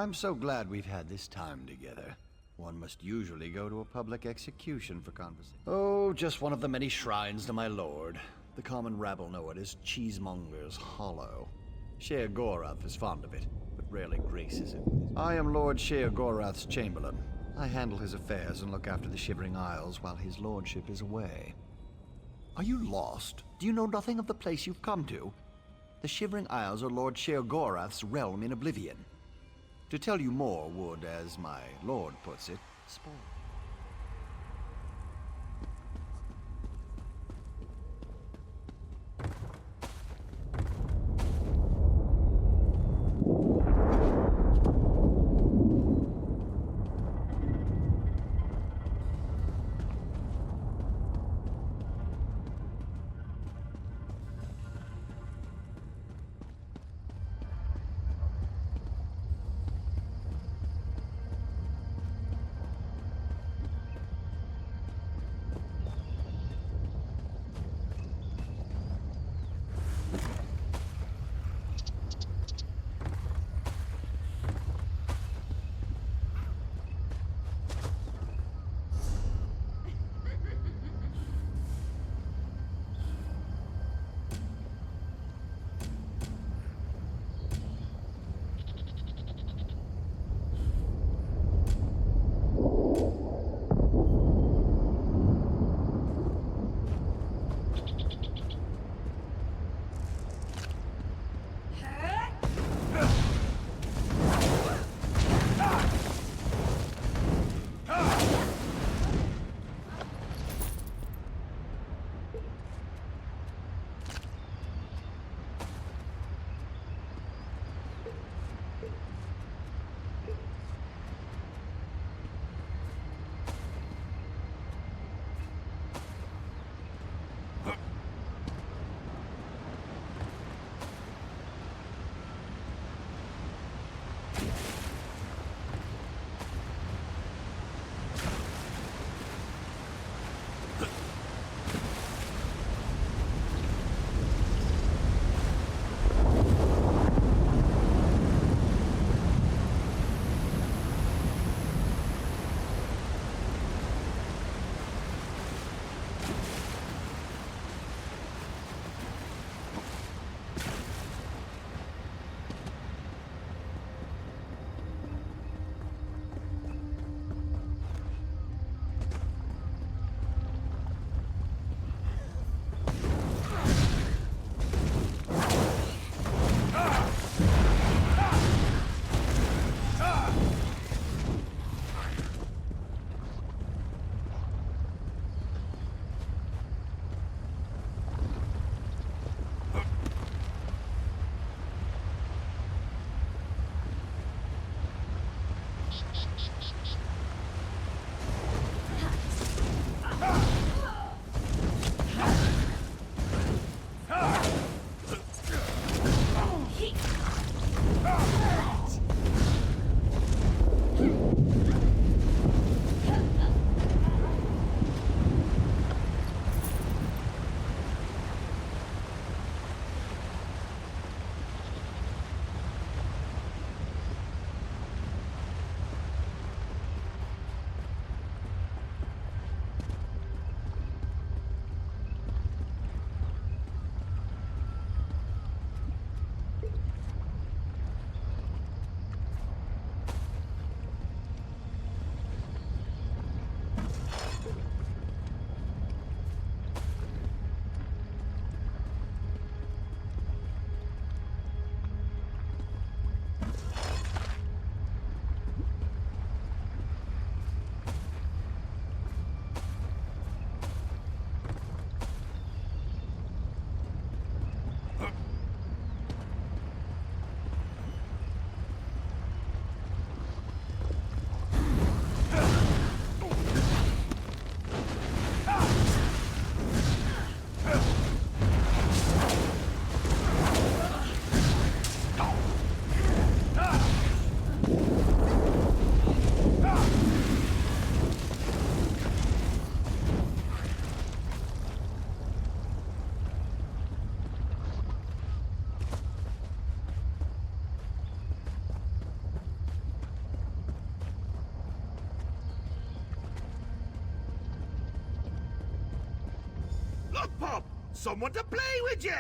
I'm so glad we've had this time together. One must usually go to a public execution for conversation. Oh, just one of the many shrines to my lord. The common rabble know it as Cheesemonger's Hollow. Sheogorath is fond of it, but rarely graces it. I am Lord Sheogorath's chamberlain. I handle his affairs and look after the Shivering Isles while his lordship is away. Are you lost? Do you know nothing of the place you've come to? The Shivering Isles are Lord Sheogorath's realm in oblivion. To tell you more would, as my lord puts it, spoil. Look, pup! Someone to play with you!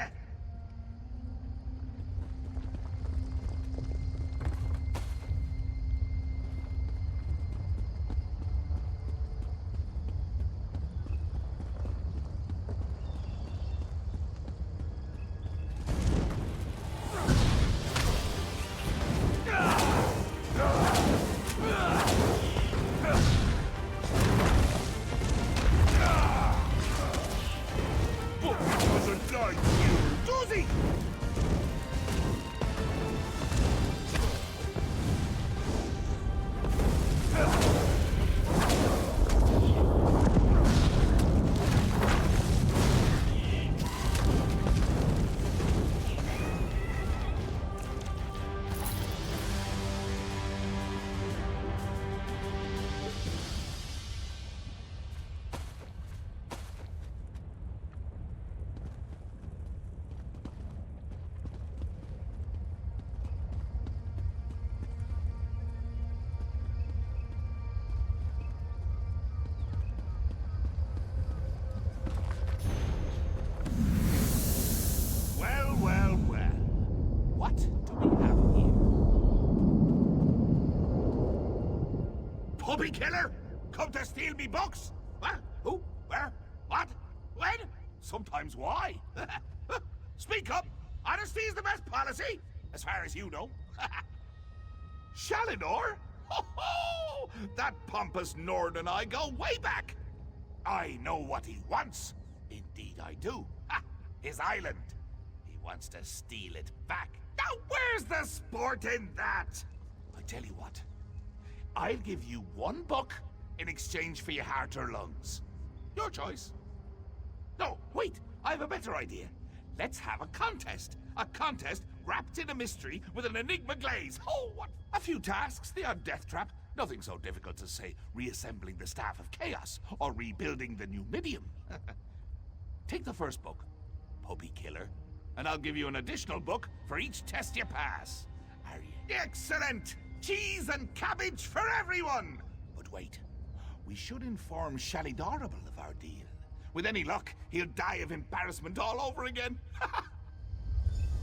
Puppy killer? Come to steal me books? What? Who? Where? What? When? Sometimes why? Speak up! Honesty is the best policy, as far as you know. Shalidor? Ho ho! That pompous Nord and I go way back. I know what he wants. Indeed I do. Ha! His island. He wants to steal it back. Now where's the sport in that? I tell you what. I'll give you one book in exchange for your heart or lungs. Your choice. No, wait, I have a better idea. Let's have a contest. A contest wrapped in a mystery with an enigma glaze. Oh, what? A few tasks, the odd death trap. Nothing so difficult as, say, reassembling the Staff of Chaos or rebuilding the Numidium. Take the first book, Puppy Killer, and I'll give you an additional book for each test you pass. Are you? Excellent! Cheese and cabbage for everyone! But wait, we should inform Shalidorable of our deal. With any luck, he'll die of embarrassment all over again.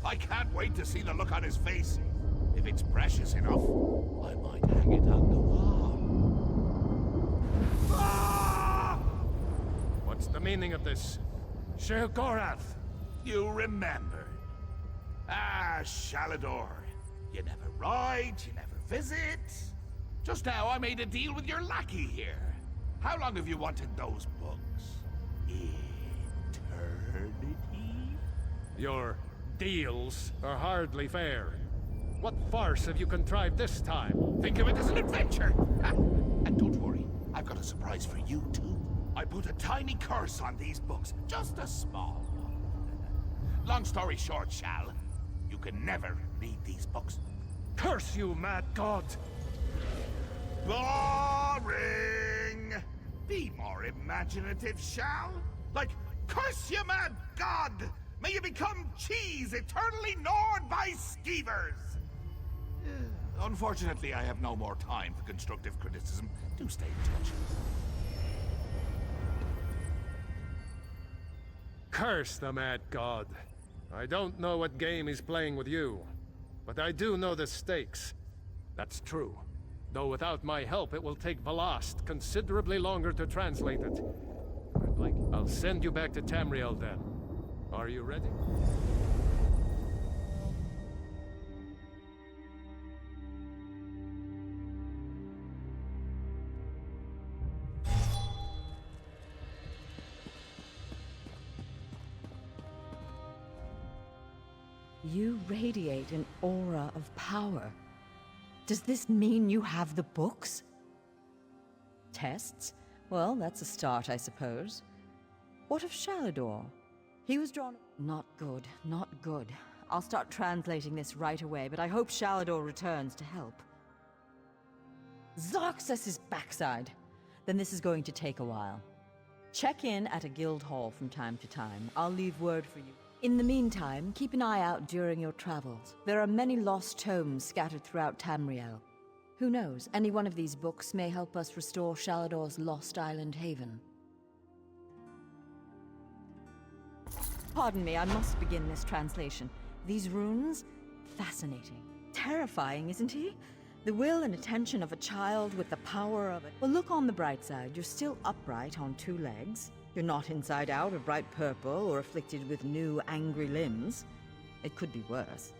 I can't wait to see the look on his face. If it's precious enough, I might hang it on the wall. Ah! What's the meaning of this? Sheogorath! You remember. Ah, Shalidor. You never ride, you never visit. Just now I made a deal with your lackey here. How long have you wanted those books? Eternity? Your deals are hardly fair. What farce have you contrived this time? Think of it as an adventure. And don't worry, I've got a surprise for you too. I put a tiny curse on these books, just a small one. Long story short, Shal, you can never read these books. Curse you, mad god! Boring! Be more imaginative, Shal. Like, curse you, mad god! May you become cheese eternally gnawed by skeevers! Unfortunately, I have no more time for constructive criticism. Do stay in touch. Curse the mad god. I don't know what game he's playing with you, but I do know the stakes. That's true. Though without my help, it will take Velast considerably longer to translate it. I'll send you back to Tamriel then. Are you ready? You radiate an aura of power. Does this mean you have the books? Tests? Well, that's a start, I suppose. What of Shalidor? He was drawn... Not good, not good. I'll start translating this right away, but I hope Shalidor returns to help. Zarxus' backside! Then this is going to take a while. Check in at a guild hall from time to time. I'll leave word for you. In the meantime, keep an eye out during your travels. There are many lost tomes scattered throughout Tamriel. Who knows, any one of these books may help us restore Shalidor's lost island haven. Pardon me, I must begin this translation. These runes, fascinating. Terrifying, isn't he? The will and attention of a child with the power of it. Well, look on the bright side. You're still upright on 2 legs. You're not inside out or bright purple or afflicted with new angry limbs. It could be worse.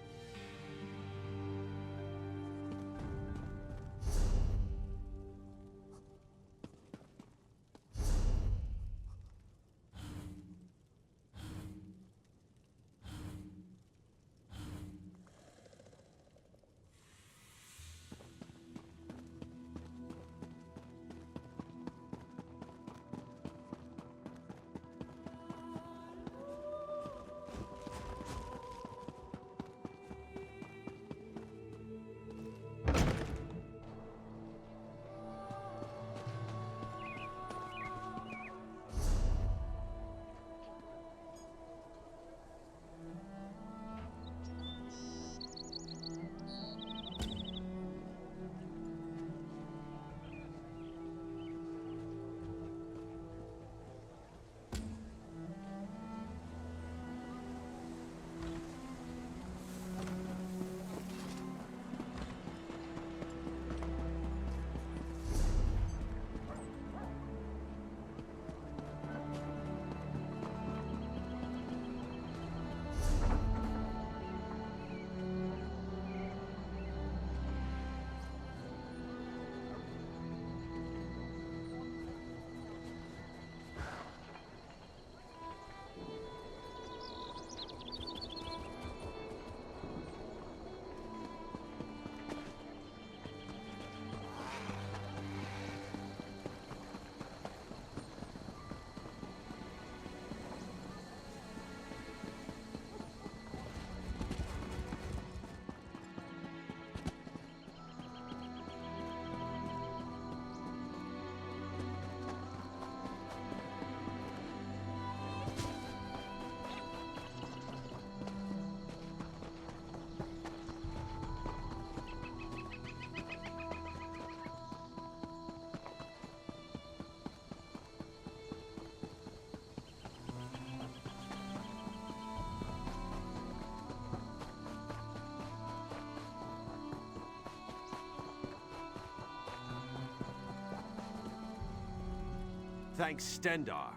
Thanks, Stendar.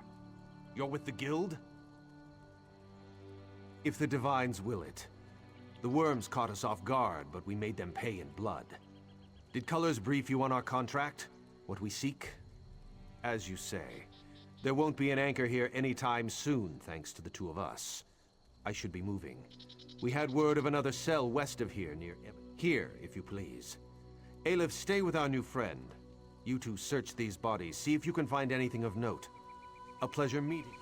You're with the guild? If the divines will it. The worms caught us off guard, but we made them pay in blood. Did Colors brief you on our contract? What we seek? As you say, there won't be an anchor here anytime soon, thanks to the 2 of us. I should be moving. We had word of another cell west of here, near here, if you please. Aleph, stay with our new friend. You 2 search these bodies, see if you can find anything of note. A pleasure meeting.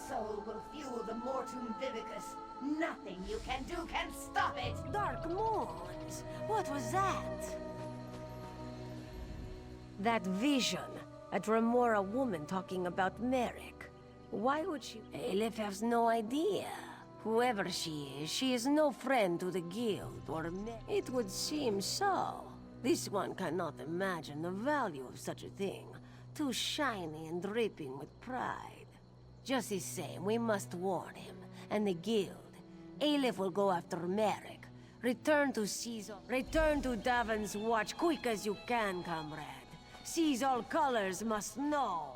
Soul will fuel the mortum vivicus. Nothing you can do can stop it! Dark moons! What was that? That vision. A Dremora woman talking about Merrick. Why would she... Aleph has no idea. Whoever she is no friend to the guild or It would seem so. This one cannot imagine the value of such a thing. Too shiny and dripping with pride. Just the same, we must warn him, and the guild. Aleph will go after Merrick. Return to Caesar. Return to Davon's Watch quick as you can, comrade. Seize all colors must know.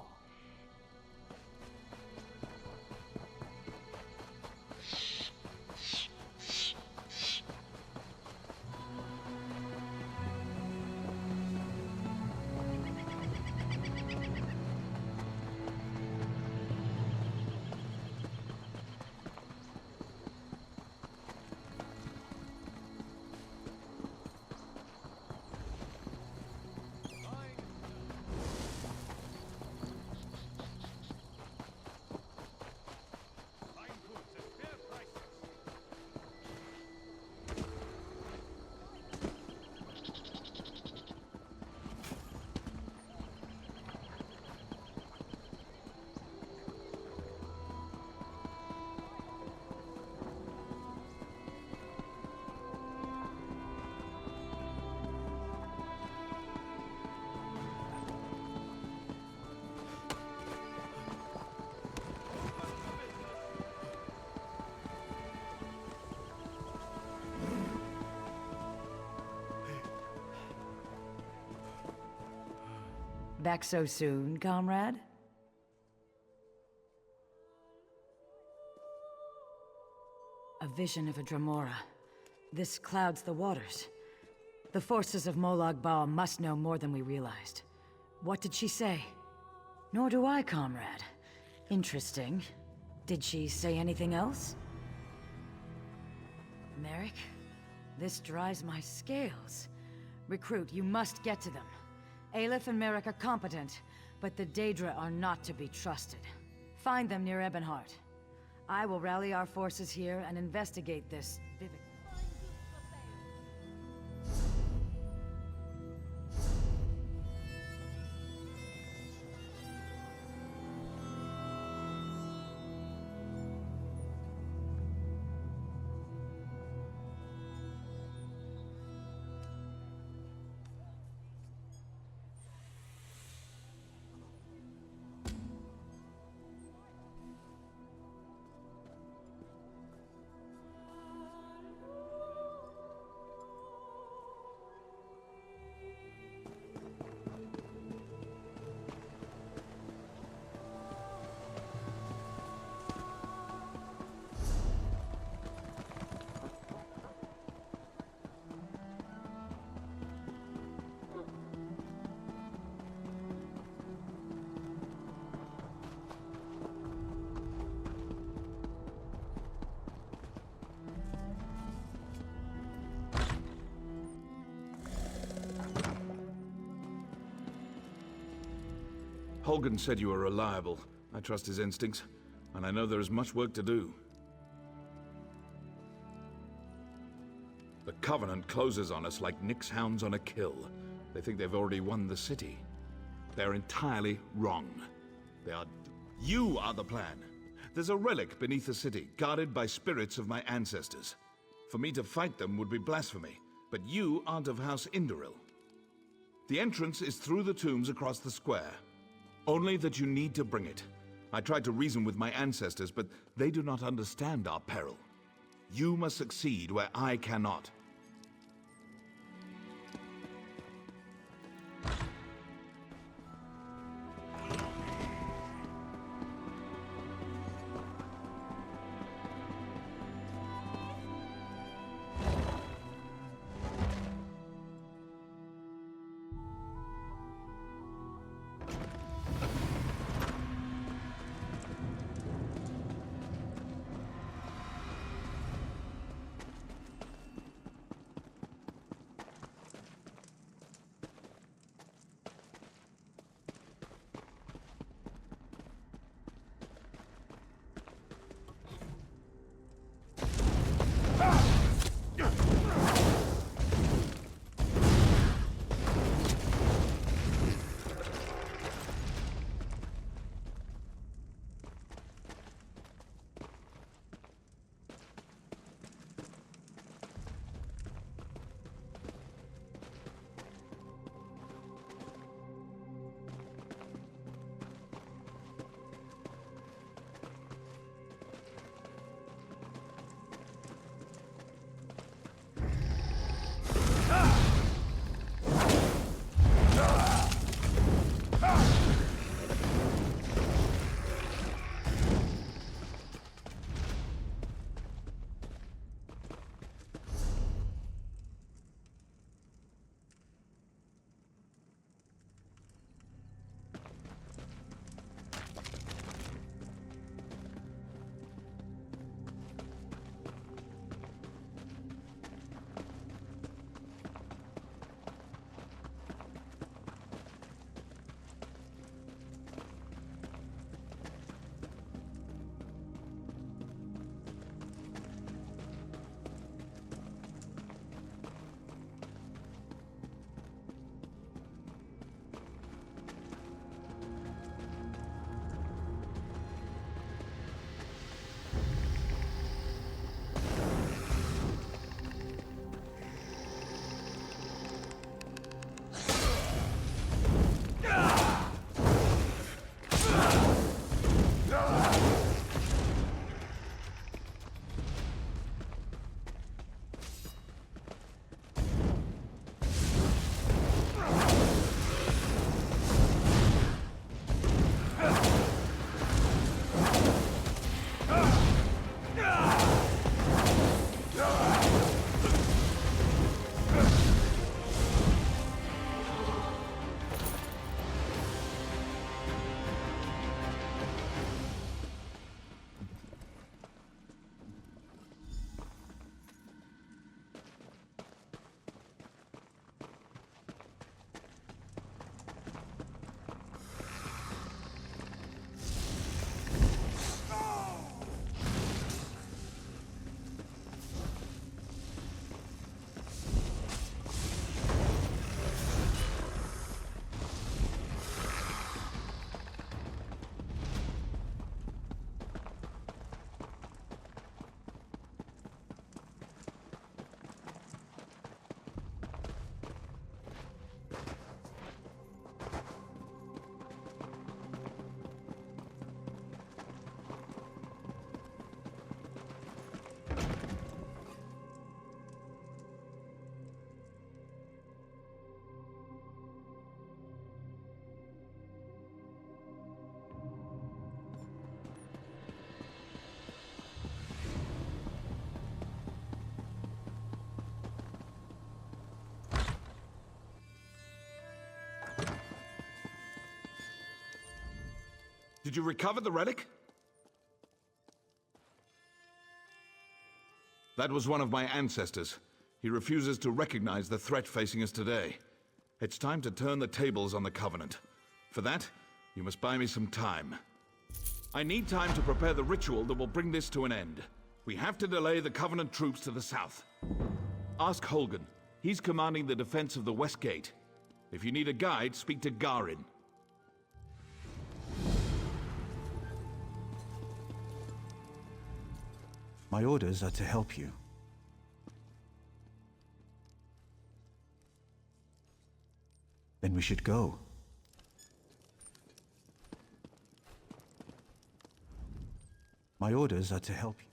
Back so soon, comrade? A vision of a Dremora. This clouds the waters. The forces of Molag Bal must know more than we realized. What did she say? Nor do I, comrade. Interesting. Did she say anything else? Merrick, this dries my scales. Recruit, you must get to them. Aleph and Merrick are competent, but the Daedra are not to be trusted. Find them near Ebonheart. I will rally our forces here and investigate this vivid. Holgen said you were reliable. I trust his instincts, and I know there is much work to do. The Covenant closes on us like Nick's hounds on a kill. They think they've already won the city. They're entirely wrong. You are the plan. There's a relic beneath the city, guarded by spirits of my ancestors. For me to fight them would be blasphemy, but you aren't of House Indoril. The entrance is through the tombs across the square. Only that you need to bring it. I tried to reason with my ancestors, but they do not understand our peril. You must succeed where I cannot. Did you recover the relic? That was one of my ancestors. He refuses to recognize the threat facing us today. It's time to turn the tables on the Covenant. For that, you must buy me some time. I need time to prepare the ritual that will bring this to an end. We have to delay the Covenant troops to the south. Ask Holgan. He's commanding the defense of the West Gate. If you need a guide, speak to Garin. My orders are to help you. Then we should go. My orders are to help you.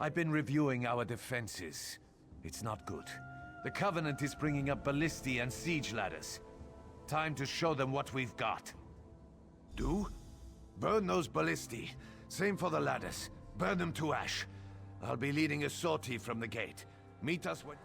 I've been reviewing our defenses. It's not good. The Covenant is bringing up ballistae and siege ladders. Time to show them what we've got. Do? Burn those ballistae. Same for the ladders. Burn them to ash. I'll be leading a sortie from the gate. Meet us when...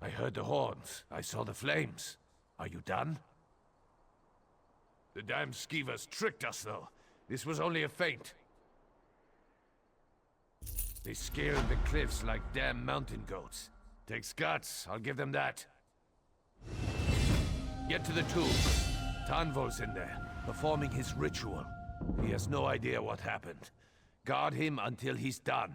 I heard the horns. I saw the flames. Are you done? The damn skeevers tricked us, though. This was only a feint. They scaled the cliffs like damn mountain goats. Takes guts, I'll give them that. Get to the tomb. Tanvol's in there, performing his ritual. He has no idea what happened. Guard him until he's done.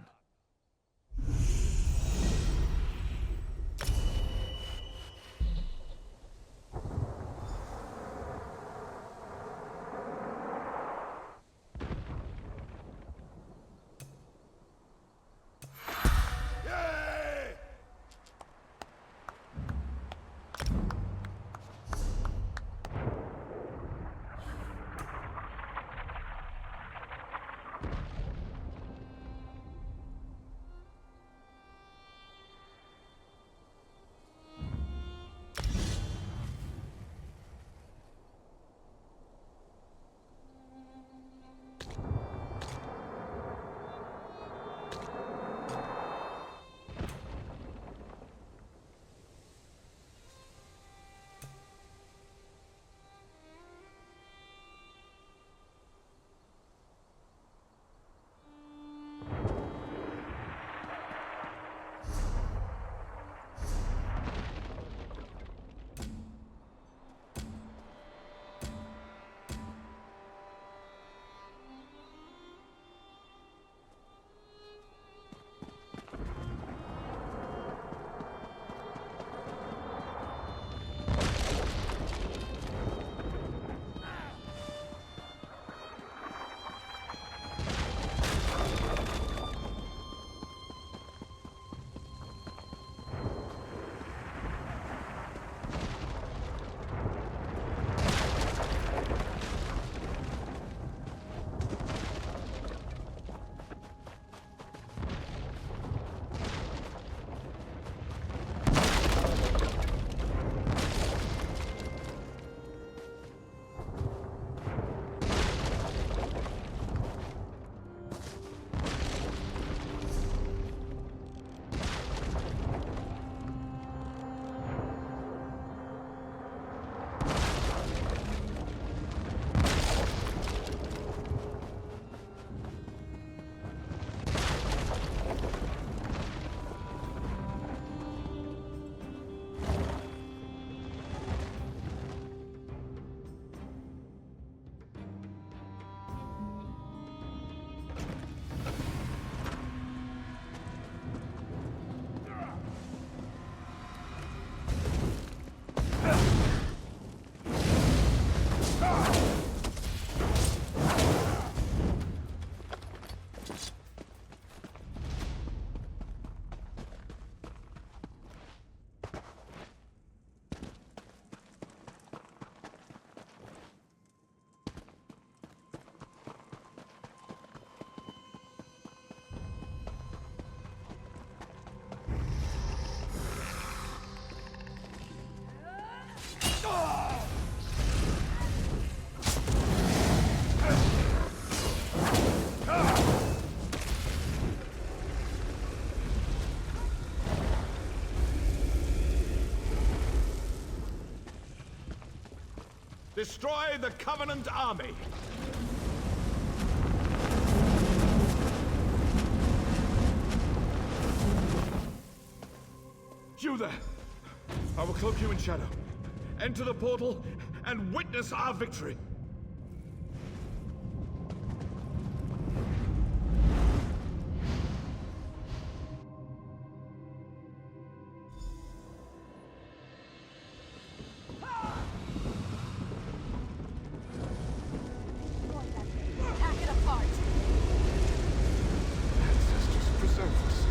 Destroy the Covenant army! You there! I will cloak you in shadow. Enter the portal and witness our victory! Pack it apart! Ancestors preserve us.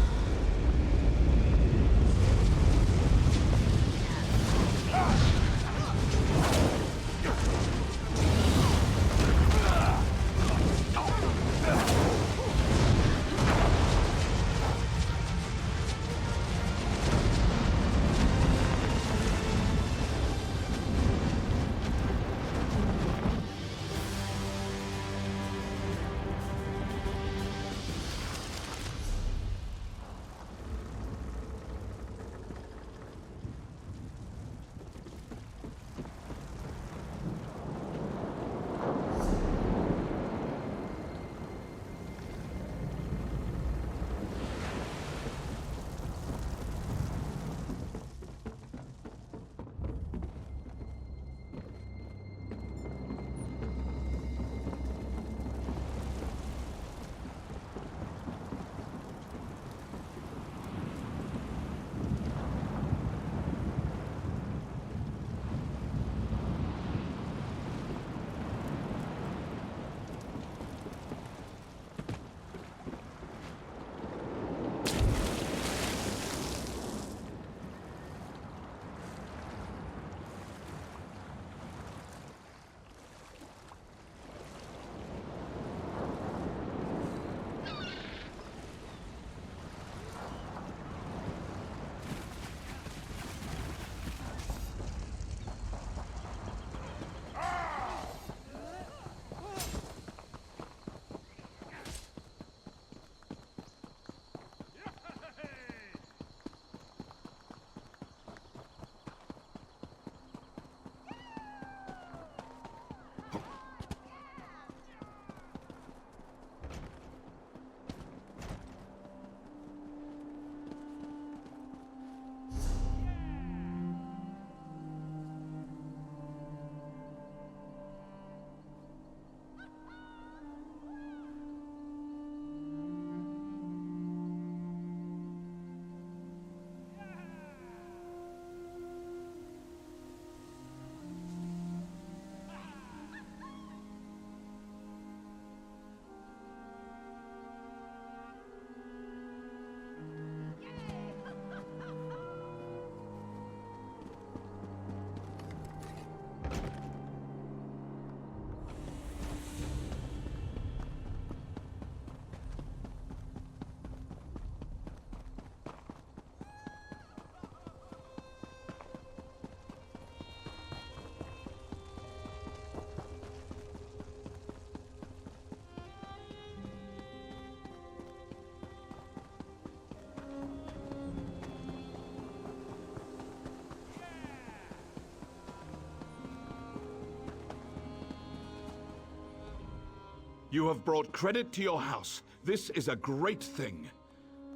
You have brought credit to your house. This is a great thing.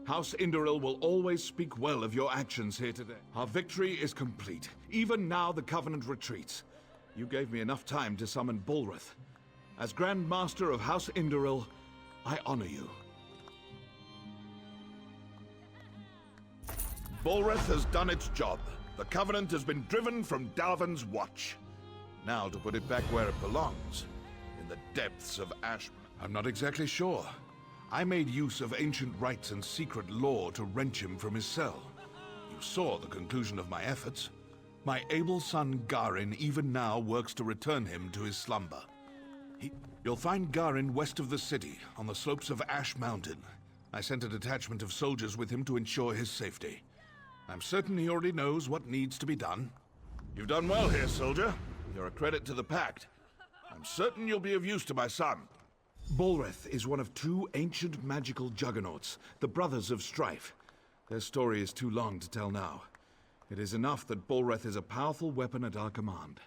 House Indoril will always speak well of your actions here today. Our victory is complete. Even now the Covenant retreats. You gave me enough time to summon Bulrath. As Grand Master of House Indoril, I honor you. Bulrath has done its job. The Covenant has been driven from Dalvin's watch. Now to put it back where it belongs, in the depths of Ash... I'm not exactly sure. I made use of ancient rites and secret lore to wrench him from his cell. You saw the conclusion of my efforts. My able son Garin even now works to return him to his slumber. You'll find Garin west of the city, on the slopes of Ash Mountain. I sent a detachment of soldiers with him to ensure his safety. I'm certain he already knows what needs to be done. You've done well here, soldier. You're a credit to the Pact. I'm certain you'll be of use to my son. Bulrath is one of two ancient magical juggernauts, the Brothers of Strife. Their story is too long to tell now. It is enough that Bulrath is a powerful weapon at our command.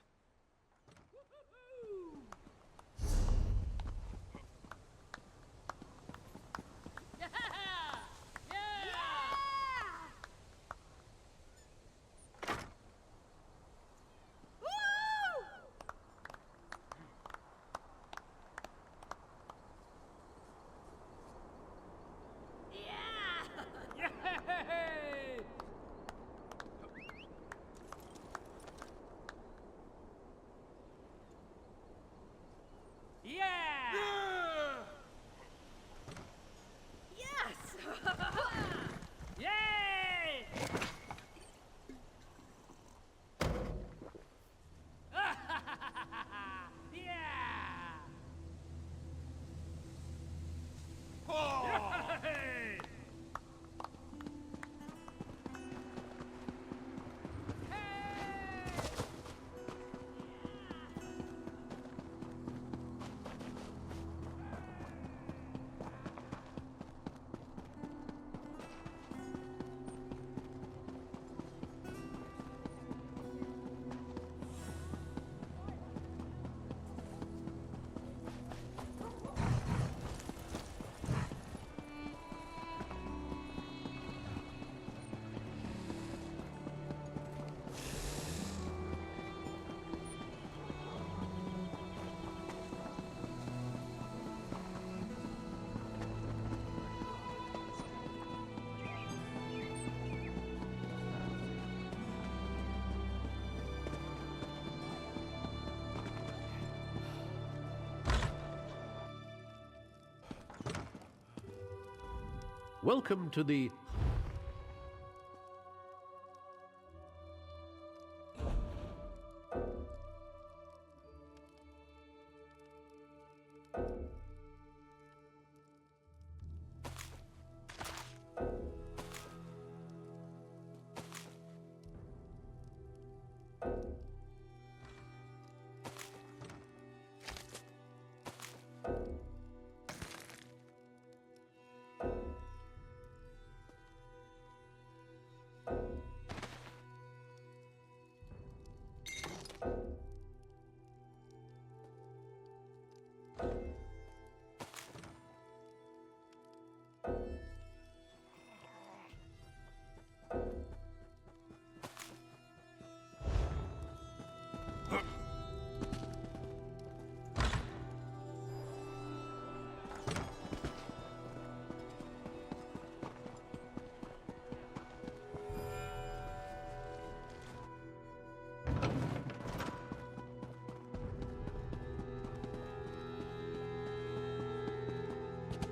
Welcome to the...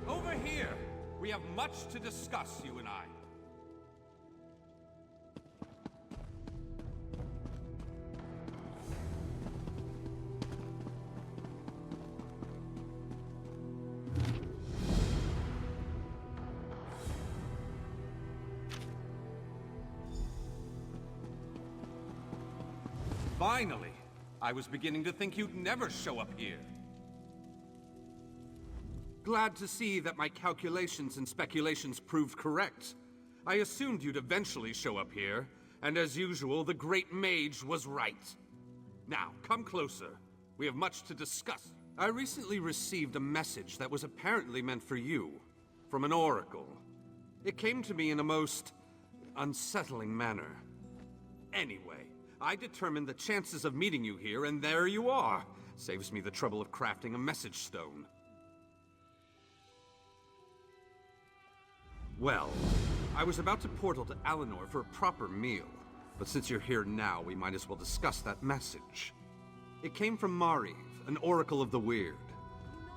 Over here! We have much to discuss, you and I. Finally! I was beginning to think you'd never show up here. Glad to see that my calculations and speculations proved correct. I assumed you'd eventually show up here, and as usual, the Great Mage was right. Now, come closer. We have much to discuss. I recently received a message that was apparently meant for you, from an oracle. It came to me in a most unsettling manner. Anyway, I determined the chances of meeting you here, and there you are. Saves me the trouble of crafting a message stone. Well, I was about to portal to Alinor for a proper meal, but since you're here now, we might as well discuss that message. It came from Mariv, an oracle of the weird.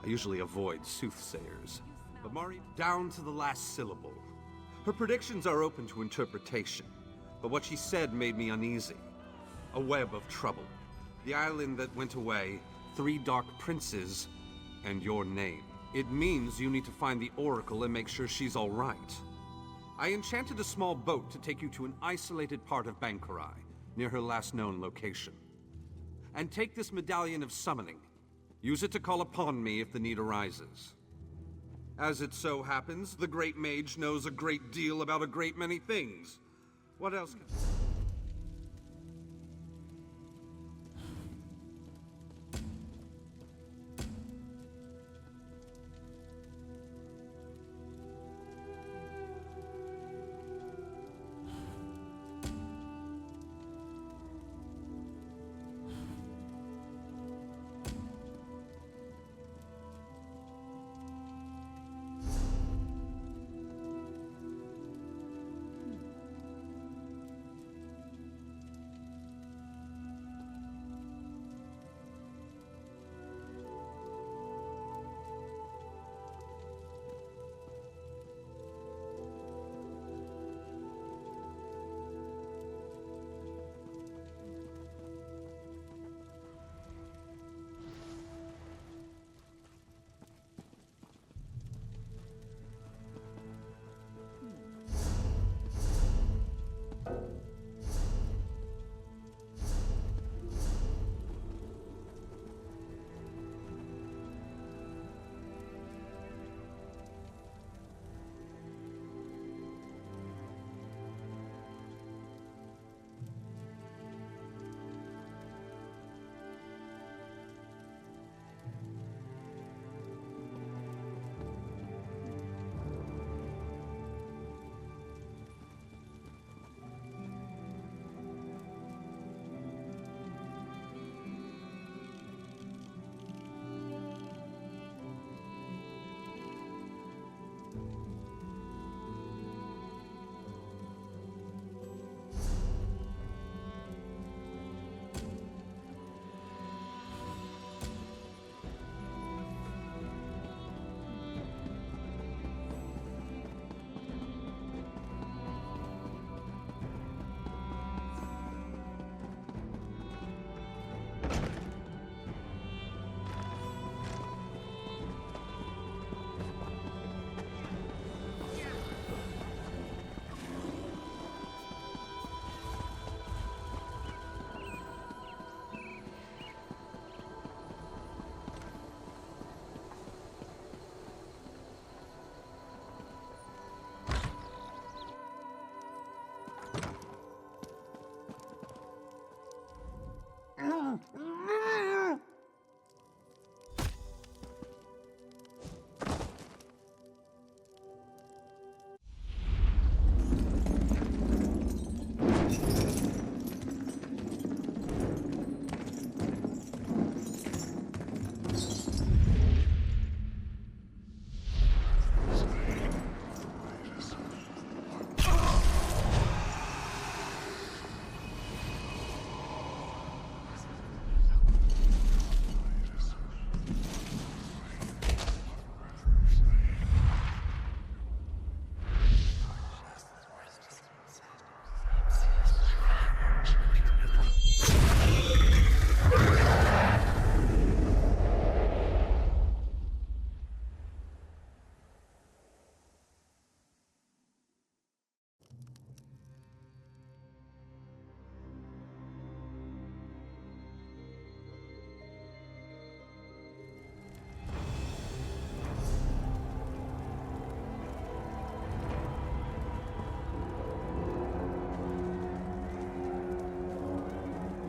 I usually avoid soothsayers, but Mariv down to the last syllable. Her predictions are open to interpretation, but what she said made me uneasy. A web of trouble. The island that went away, 3 dark princes, and your name. It means you need to find the oracle and make sure she's all right. I enchanted a small boat to take you to an isolated part of Bankarai, near her last known location. And take this medallion of summoning. Use it to call upon me if the need arises. As it so happens, the great mage knows a great deal about a great many things. What else can...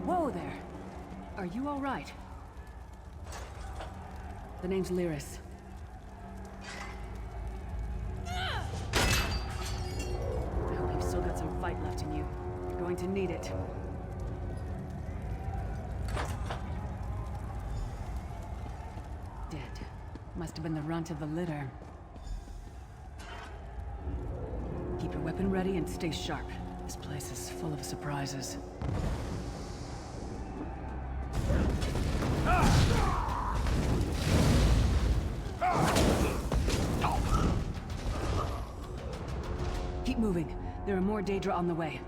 Whoa there. Are you all right? The name's Lyris. I hope you've still got some fight left in you. You're going to need it. Dead. Must have been the runt of the litter. Keep your weapon ready and stay sharp. This place is full of surprises. Keep moving. There are more Daedra on the way.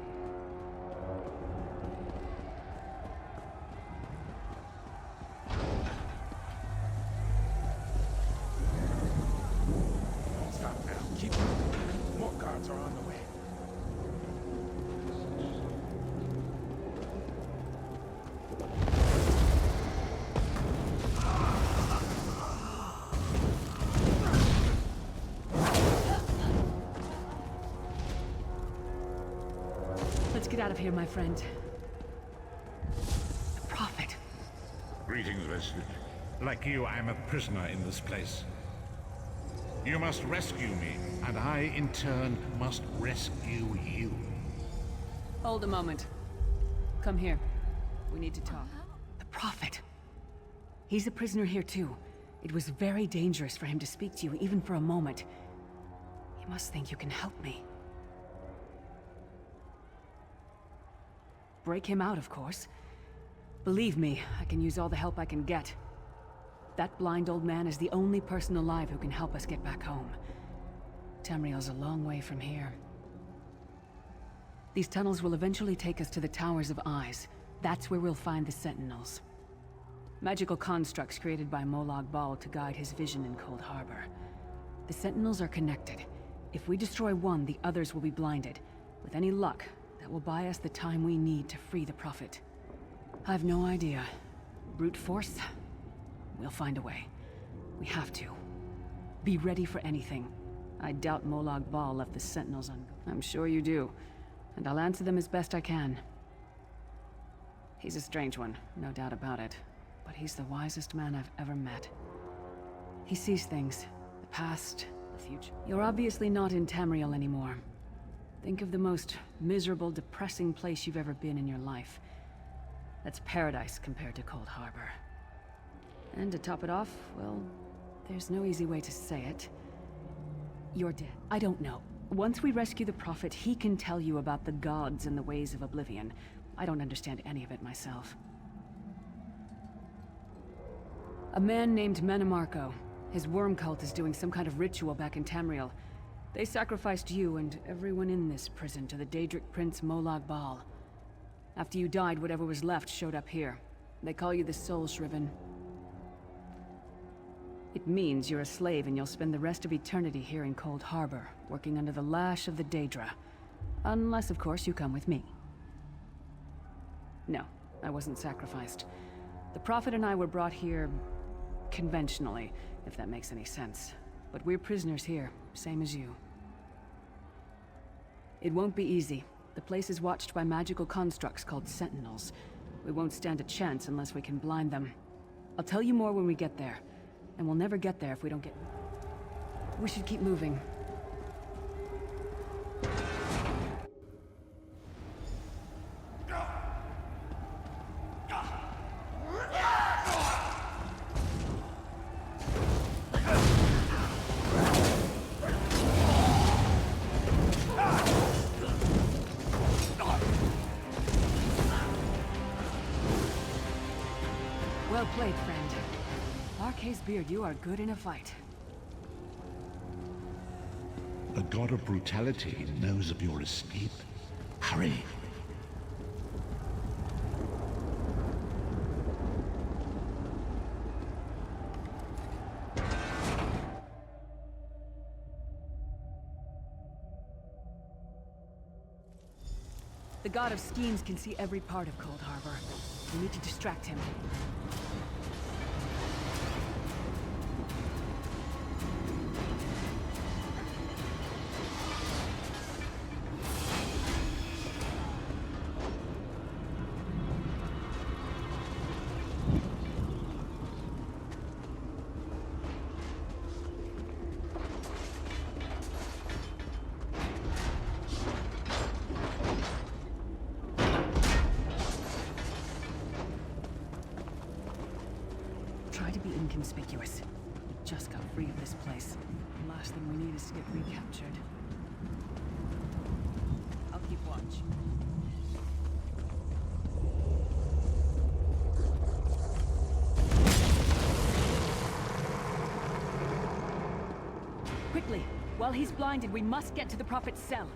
Stop now. Keep moving. More guards are on the way. Let's get out of here, my friend. The Prophet. Greetings, resident. Like you, I am a prisoner in this place. You must rescue me, and I, in turn, must rescue you. Hold a moment. Come here. We need to talk. The Prophet. He's a prisoner here too. It was very dangerous for him to speak to you, even for a moment. You must think you can help me. Break him out, of course. Believe me, I can use all the help I can get. That blind old man is the only person alive who can help us get back home. Tamriel's a long way from here. These tunnels will eventually take us to the Towers of Eyes. That's where we'll find the Sentinels. Magical constructs created by Molag Bal to guide his vision in Cold Harbor. The Sentinels are connected. If we destroy one, the others will be blinded. With any luck, that will buy us the time we need to free the Prophet. I've no idea. Brute force? We'll find a way. We have to. Be ready for anything. I doubt Molag Bal left the Sentinels on. I'm sure you do. And I'll answer them as best I can. He's a strange one, no doubt about it. But he's the wisest man I've ever met. He sees things. The past, the future. You're obviously not in Tamriel anymore. Think of the most miserable, depressing place you've ever been in your life. That's paradise compared to Cold Harbor. And to top it off, well, there's no easy way to say it. You're dead. I don't know. Once we rescue the Prophet, he can tell you about the gods and the ways of oblivion. I don't understand any of it myself. A man named Manamarco. His worm cult is doing some kind of ritual back in Tamriel. They sacrificed you and everyone in this prison to the Daedric prince Molag Bal. After you died, whatever was left showed up here. They call you the Soul Shriven. It means you're a slave and you'll spend the rest of eternity here in Cold Harbor, working under the lash of the Daedra. Unless, of course, you come with me. No, I wasn't sacrificed. The Prophet and I were brought here conventionally, if that makes any sense. But we're prisoners here, same as you. It won't be easy. The place is watched by magical constructs called Sentinels. We won't stand a chance unless we can blind them. I'll tell you more when we get there. And we'll never get there if we don't get... We should keep moving. Well played, friend. Arkay's beard, you are good in a fight. The god of brutality knows of your escape. Hurry! The god of schemes can see every part of Cold Harbor. We need to distract him. Try to be inconspicuous. We just got free of this place. The last thing we need is to get recaptured. I'll keep watch. Quickly! While he's blinded, we must get to the Prophet's cell.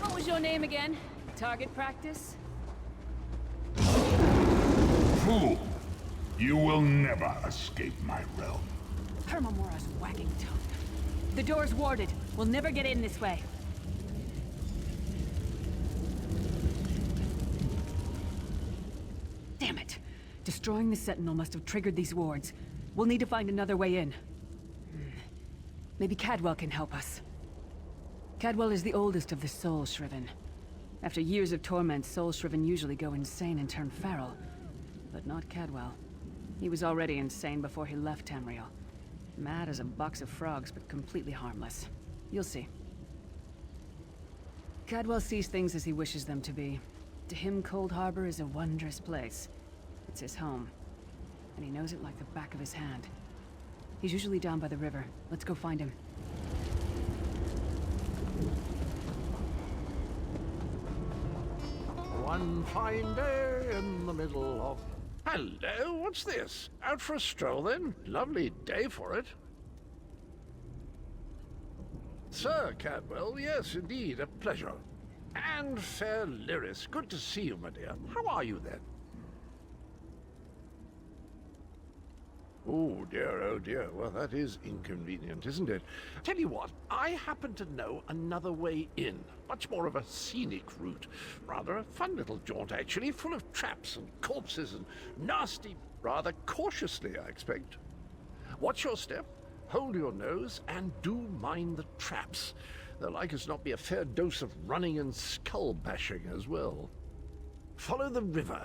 What was your name again? Target practice? Fool! You will never escape my realm. Hermamora's wagging tongue. The door's warded. We'll never get in this way. Damn it! Destroying the Sentinel must have triggered these wards. We'll need to find another way in. Maybe Cadwell can help us. Cadwell is the oldest of the Soul Shriven. After years of torment, Soul Shriven usually go insane and turn feral. But not Cadwell. He was already insane before he left Tamriel. Mad as a box of frogs, but completely harmless. You'll see. Cadwell sees things as he wishes them to be. To him, Cold Harbor is a wondrous place. It's his home. And he knows it like the back of his hand. He's usually down by the river. Let's go find him. One fine day in the middle of... Hello, what's this? Out for a stroll then? Lovely day for it. Sir Cadwell, yes, indeed, a pleasure. And fair Lyris, good to see you, my dear. How are you then? Oh dear, well that is inconvenient, isn't it? Tell you what, I happen to know another way in. Much more of a scenic route. Rather a fun little jaunt, actually, full of traps and corpses and nasty... Rather cautiously, I expect. Watch your step, hold your nose, and do mind the traps. There'll like as not be a fair dose of running and skull-bashing as well. Follow the river.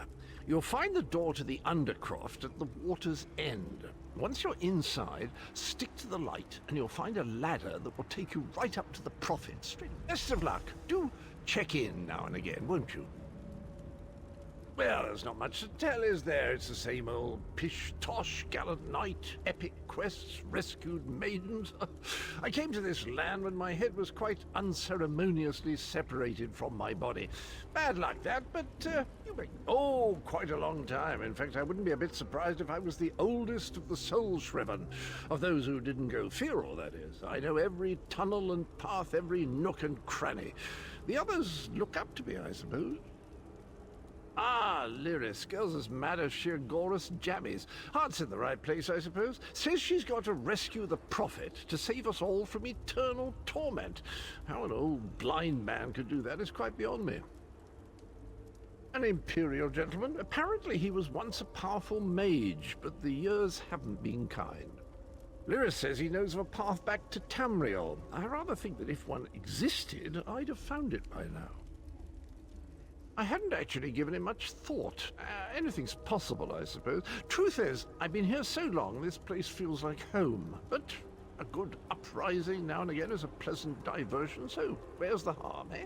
You'll find the door to the Undercroft at the water's end. Once you're inside, stick to the light, and you'll find a ladder that will take you right up to the Prophet. Best of luck. Do check in now and again, won't you? Well, there's not much to tell, is there? It's the same old pish-tosh, gallant knight, epic quests, rescued maidens. I came to this land when my head was quite unceremoniously separated from my body. Bad luck, that, but you make... Oh, quite a long time. In fact, I wouldn't be a bit surprised if I was the oldest of the Soul Shriven. Of those who didn't go feral, that is. I know every tunnel and path, every nook and cranny. The others look up to me, I suppose. Ah, Lyris, girl's as mad as sheer Gorus jammies. Heart's in the right place, I suppose. Says she's got to rescue the Prophet to save us all from eternal torment. How an old blind man could do that is quite beyond me. An Imperial gentleman. Apparently he was once a powerful mage, but the years haven't been kind. Lyris says he knows of a path back to Tamriel. I rather think that if one existed, I'd have found it by now. I hadn't actually given it much thought. Anything's possible, I suppose. Truth is, I've been here so long, this place feels like home. But a good uprising now and again is a pleasant diversion, so where's the harm, eh?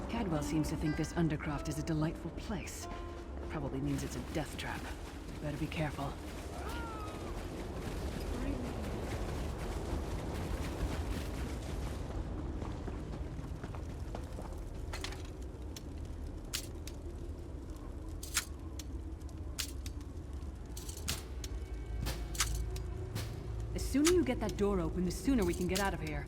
Cadwell seems to think this Undercroft is a delightful place. That probably means it's a death trap. Better be careful. The sooner you get that door open, the sooner we can get out of here.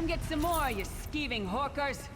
Come get some more, you skeeving hawkers!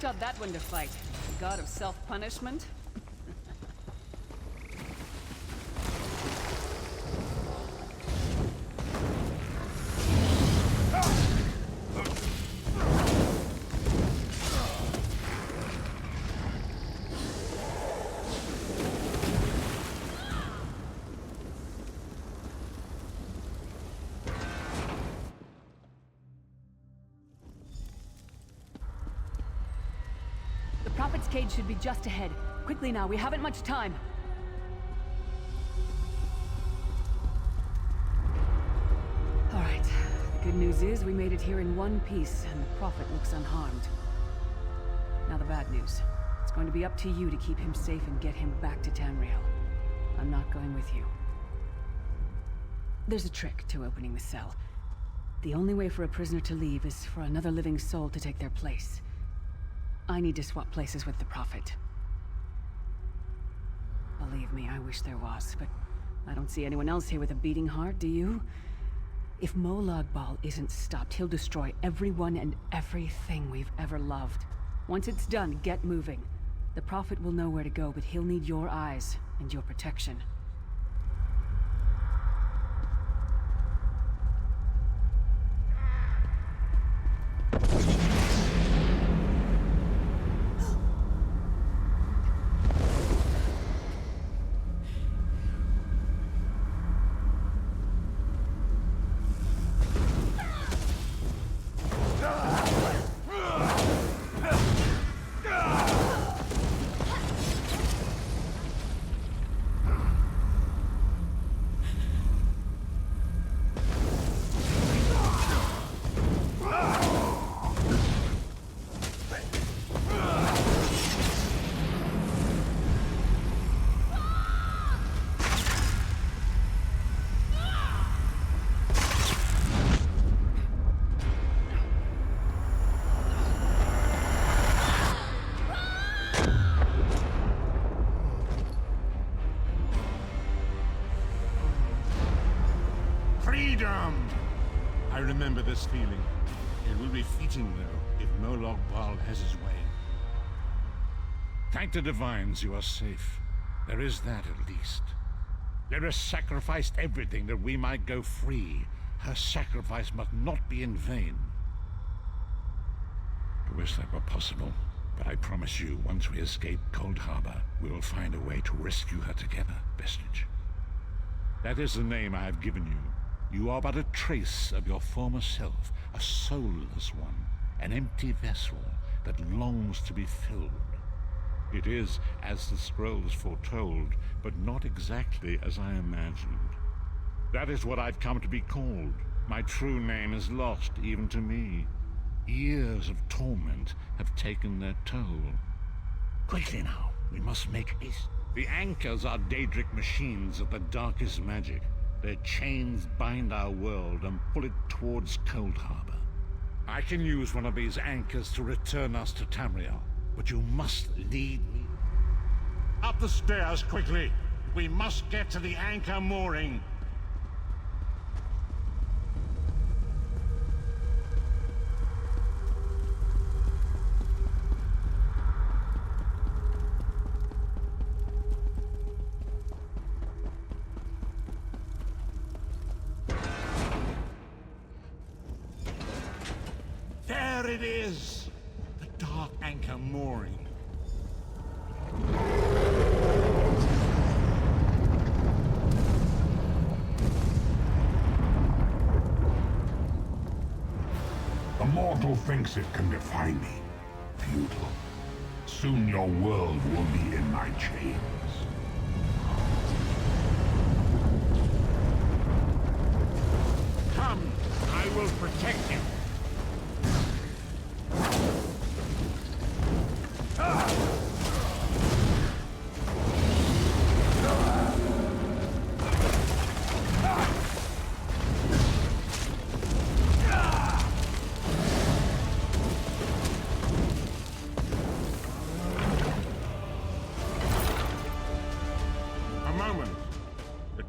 Taught that one to fight. The god of self-punishment? Prophet's cage should be just ahead. Quickly now, we haven't much time. All right. The good news is we made it here in one piece, and the Prophet looks unharmed. Now the bad news. It's going to be up to you to keep him safe and get him back to Tamriel. I'm not going with you. There's a trick to opening the cell. The only way for a prisoner to leave is for another living soul to take their place. I need to swap places with the Prophet. Believe me, I wish there was, but I don't see anyone else here with a beating heart, do you? If Molag Bal isn't stopped, he'll destroy everyone and everything we've ever loved. Once it's done, get moving. The Prophet will know where to go, but he'll need your eyes and your protection. Freedom! I remember this feeling. It will be fleeting, though, if Molag Bal has his way. Thank the divines you are safe. There is that at least. Lyra sacrificed everything that we might go free. Her sacrifice must not be in vain. I wish that were possible, but I promise you, once we escape Cold Harbor, we will find a way to rescue her together, Vestige. That is the name I have given you. You are but a trace of your former self, a soulless one, an empty vessel that longs to be filled. It is as the scrolls foretold, but not exactly as I imagined. That is what I've come to be called. My true name is lost even to me. Years of torment have taken their toll. Quickly now, we must make haste. The anchors are Daedric machines of the darkest magic. Their chains bind our world and pull it towards Cold Harbor. I can use one of these anchors to return us to Tamriel, but you must lead me. Up the stairs, quickly! We must get to the anchor mooring. There it is! The dark anchor mooring. The mortal Who thinks it can defy me? Futile. Soon your world will be in my chains. Come, I will protect you.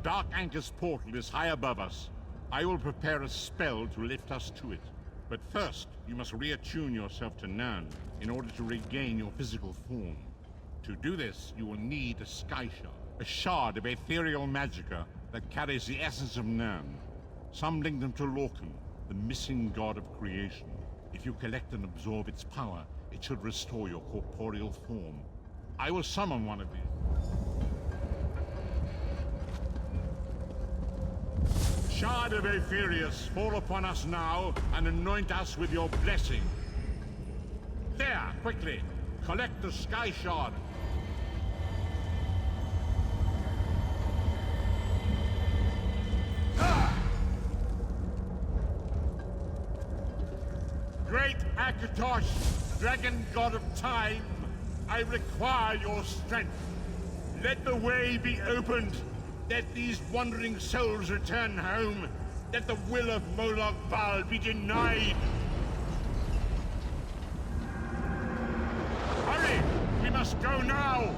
Dark Anchor's portal is high above us. I will prepare a spell to lift us to it. But first, you must reattune yourself to Nern in order to regain your physical form. To do this, you will need a sky shard, a shard of ethereal magicka that carries the essence of Nern. Some link them to Lorcan, the missing god of creation. If you collect and absorb its power, it should restore your corporeal form. I will summon one of these. Shard of Aetherius, fall upon us now and anoint us with your blessing. There, quickly, collect the Sky Shard. Great Akatosh, dragon god of time, I require your strength. Let the way be opened. Let these wandering souls return home. Let the will of Molag Bal be denied. Hurry! We must go now!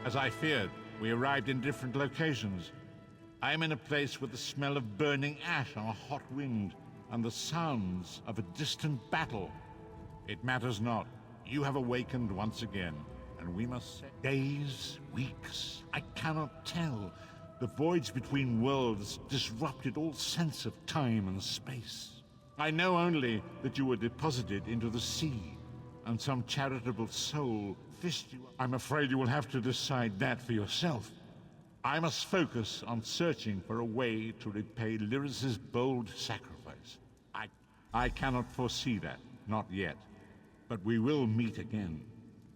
As I feared, we arrived in different locations. I am in a place with the smell of burning ash on a hot wind and the sounds of a distant battle. It matters not. You have awakened once again, and we must say days, weeks, I cannot tell. The voids between worlds disrupted all sense of time and space. I know only that you were deposited into the sea, and some charitable soul fished you up. I'm afraid you will have to decide that for yourself. I must focus on searching for a way to repay Lyris's bold sacrifice. I cannot foresee that, not yet. But we will meet again.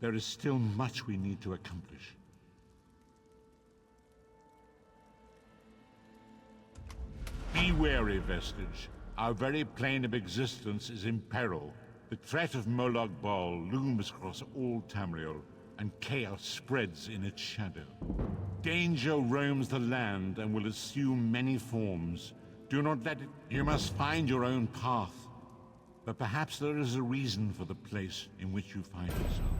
There is still much we need to accomplish. Be wary, Vestige. Our very plane of existence is in peril. The threat of Molag Bal looms across all Tamriel, and chaos spreads in its shadow. Danger roams the land and will assume many forms. Do not let it... You must find your own path. But perhaps there is a reason for the place in which you find yourself.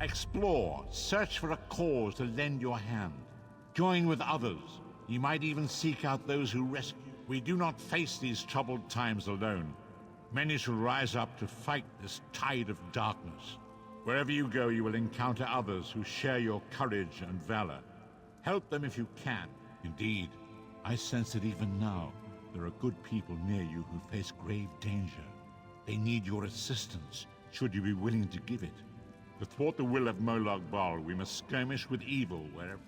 Explore, search for a cause to lend your hand. Join with others. You might even seek out those who rescue. We do not face these troubled times alone. Many shall rise up to fight this tide of darkness. Wherever you go, you will encounter others who share your courage and valor. Help them if you can. Indeed, I sense that even now, there are good people near you who face grave danger. They need your assistance, should you be willing to give it. To thwart the will of Molag Bal, we must skirmish with evil wherever...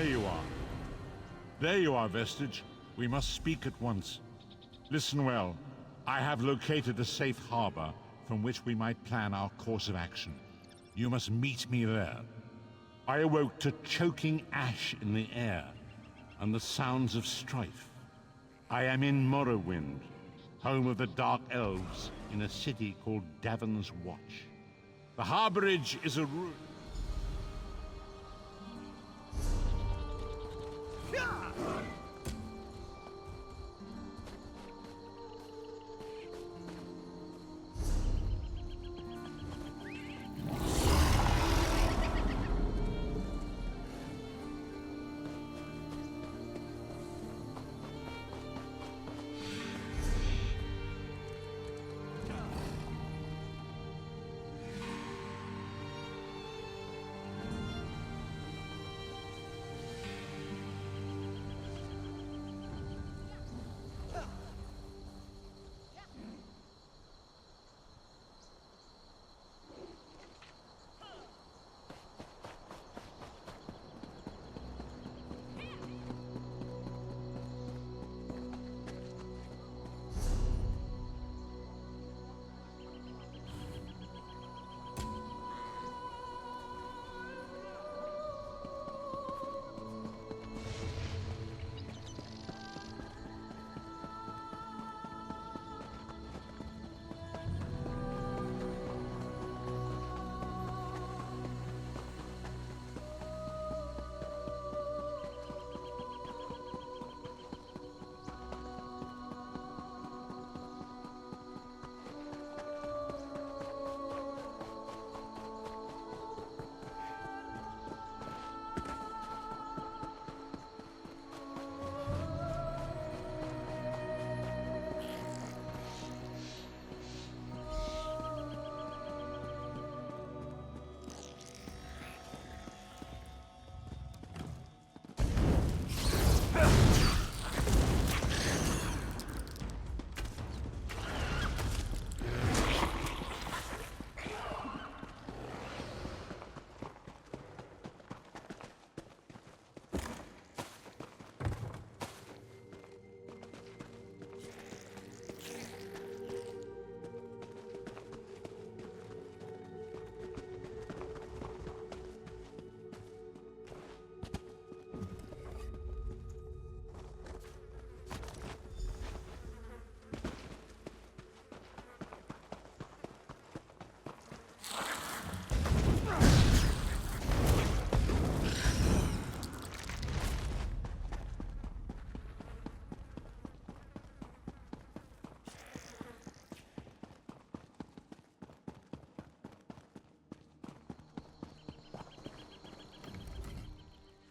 There you are. There you are, Vestige. We must speak at once. Listen well. I have located a safe harbor from which we might plan our course of action. You must meet me there. I awoke to choking ash in the air and the sounds of strife. I am in Morrowind, home of the Dark Elves, in a city called Davon's Watch. The harborage is a ruin.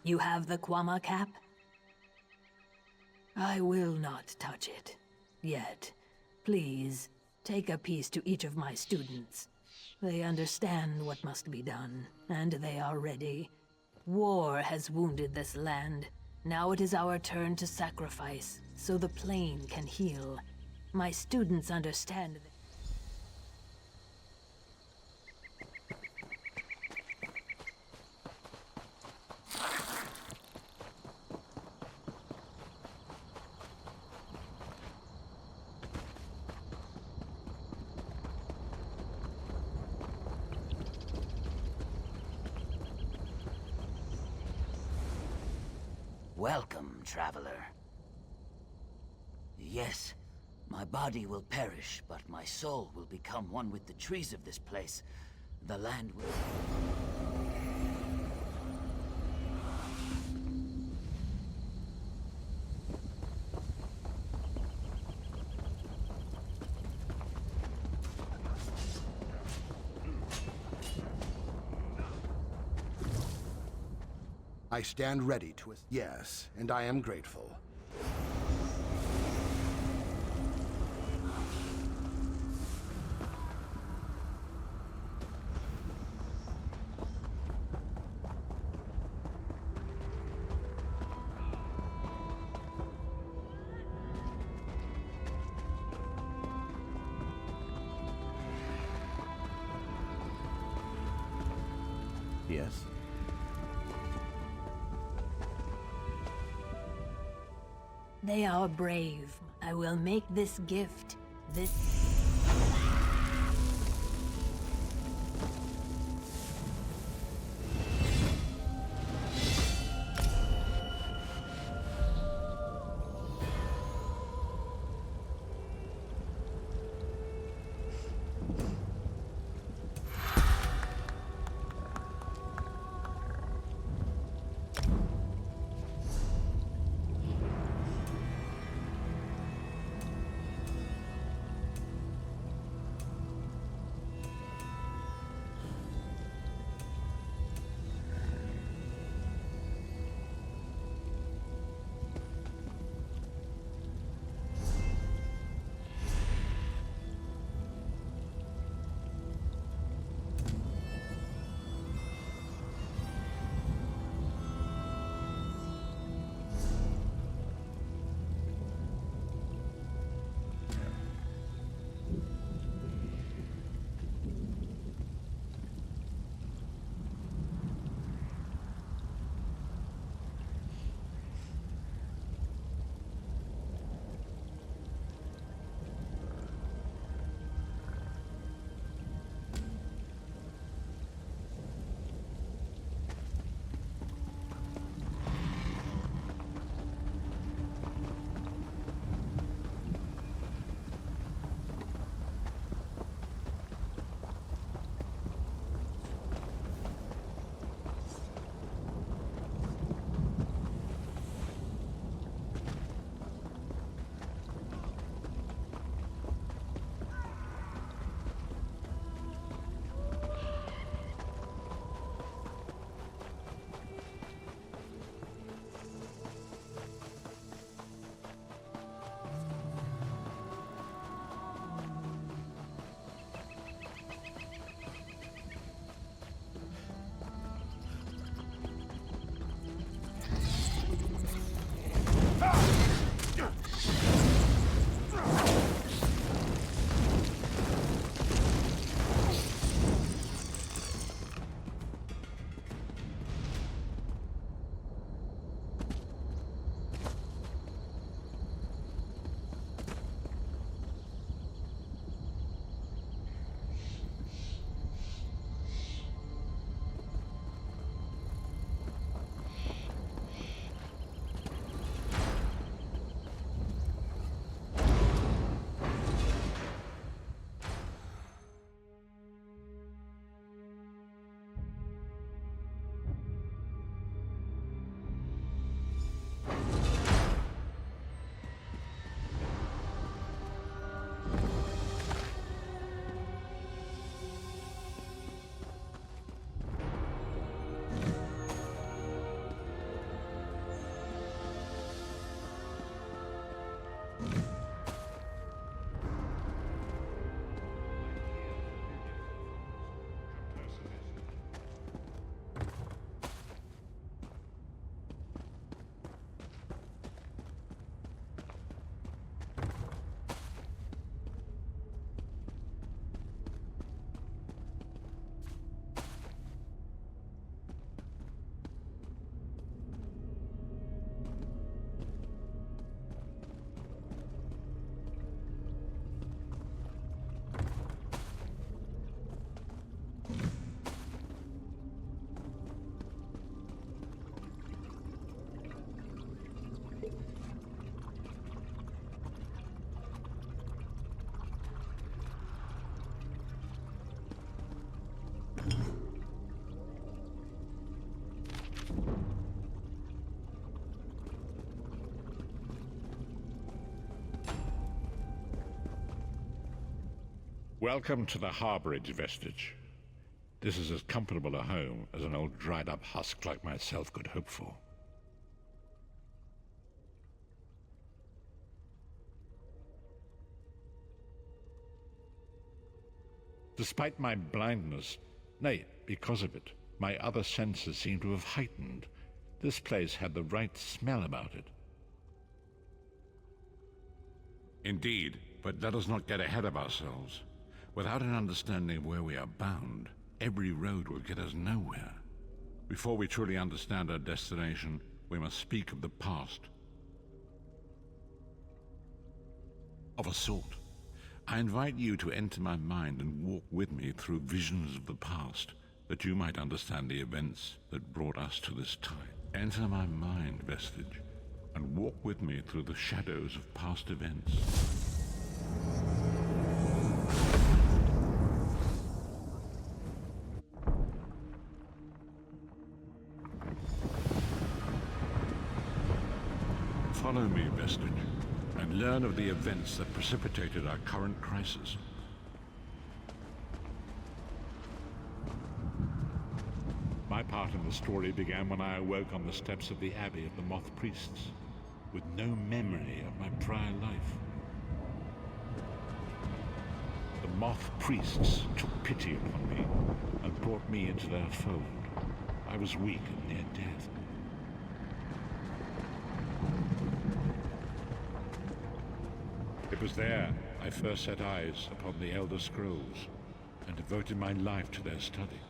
You have the Kwama cap? I will not touch it. Yet. Please, take a piece to each of my students. They understand what must be done, and they are ready. War has wounded this land. Now it is our turn to sacrifice, so the plane can heal. My students understand that. Welcome, traveler. Yes, my body will perish, but my soul will become one with the trees of this place. The land will... I stand ready to... Yes, and I am grateful. Yes. They are brave. I will make this gift. This... Welcome to the harbourage vestige. This is as comfortable a home as an old dried-up husk like myself could hope for. Despite my blindness, nay, because of it, my other senses seem to have heightened. This place had the right smell about it. Indeed, but let us not get ahead of ourselves. Without an understanding of where we are bound, every road will get us nowhere. Before we truly understand our destination, we must speak of the past. of a sort. I invite you to enter my mind and walk with me through visions of the past, that you might understand the events that brought us to this time. Enter my mind, Vestige, and walk with me through the shadows of past events. Follow me, Vestige, and learn of the events that precipitated our current crisis. My part in the story began when I awoke on the steps of the Abbey of the Moth Priests, with no memory of my prior life. The Moth Priests took pity upon me and brought me into their fold. I was weak and near death. It was there I first set eyes upon the Elder Scrolls and devoted my life to their study.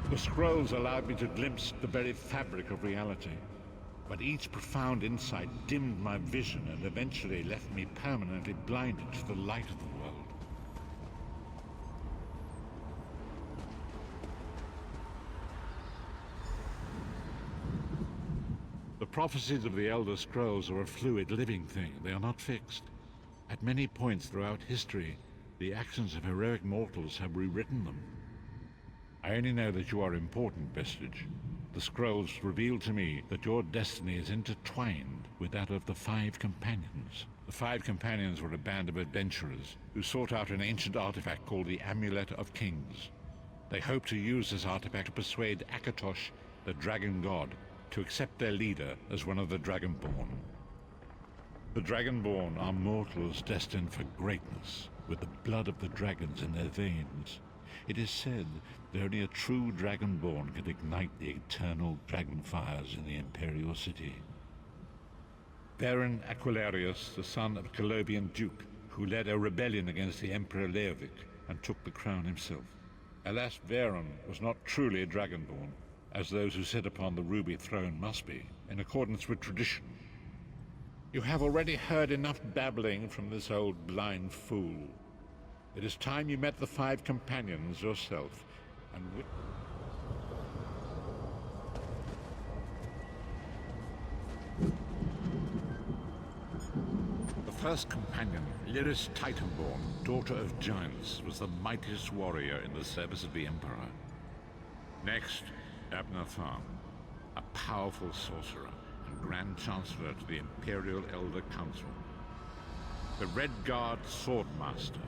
The scrolls allowed me to glimpse the very fabric of reality, but each profound insight dimmed my vision and eventually left me permanently blinded to the light of the world. The prophecies of the Elder Scrolls are a fluid, living thing. They are not fixed. At many points throughout history, the actions of heroic mortals have rewritten them. I only know that you are important, Vestige. The scrolls reveal to me that your destiny is intertwined with that of the Five Companions. The Five Companions were a band of adventurers who sought out an ancient artifact called the Amulet of Kings. They hoped to use this artifact to persuade Akatosh, the dragon god, to accept their leader as one of the Dragonborn. The Dragonborn are mortals destined for greatness, with the blood of the dragons in their veins. It is said that only a true Dragonborn can ignite the eternal dragon fires in the Imperial City. Baron Aquilarius, the son of a Colobian duke, who led a rebellion against the Emperor Leovic and took the crown himself. Alas, Veron was not truly a Dragonborn, as those who sit upon the ruby throne must be, in accordance with tradition. You have already heard enough babbling from this old blind fool. It is time you met the Five Companions yourself, and the first companion, Lyris Titanborn, daughter of giants, was the mightiest warrior in the service of the Emperor. Next, Abner Tharn, a powerful sorcerer and Grand Chancellor to the Imperial Elder Council. The Red Guard Swordmaster,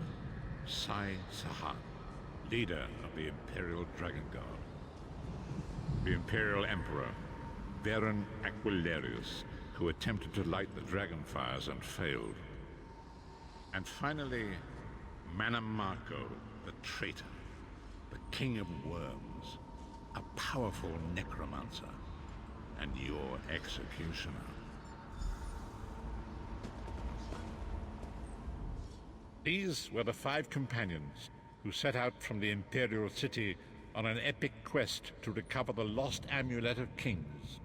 Sai Sahan, leader of the Imperial Dragon Guard. The Imperial Emperor, Baron Aquilarius, who attempted to light the dragon fires and failed. And finally, Manamako, the traitor, the King of Worms, a powerful necromancer, and your executioner. These were the Five Companions who set out from the Imperial City on an epic quest to recover the lost Amulet of Kings.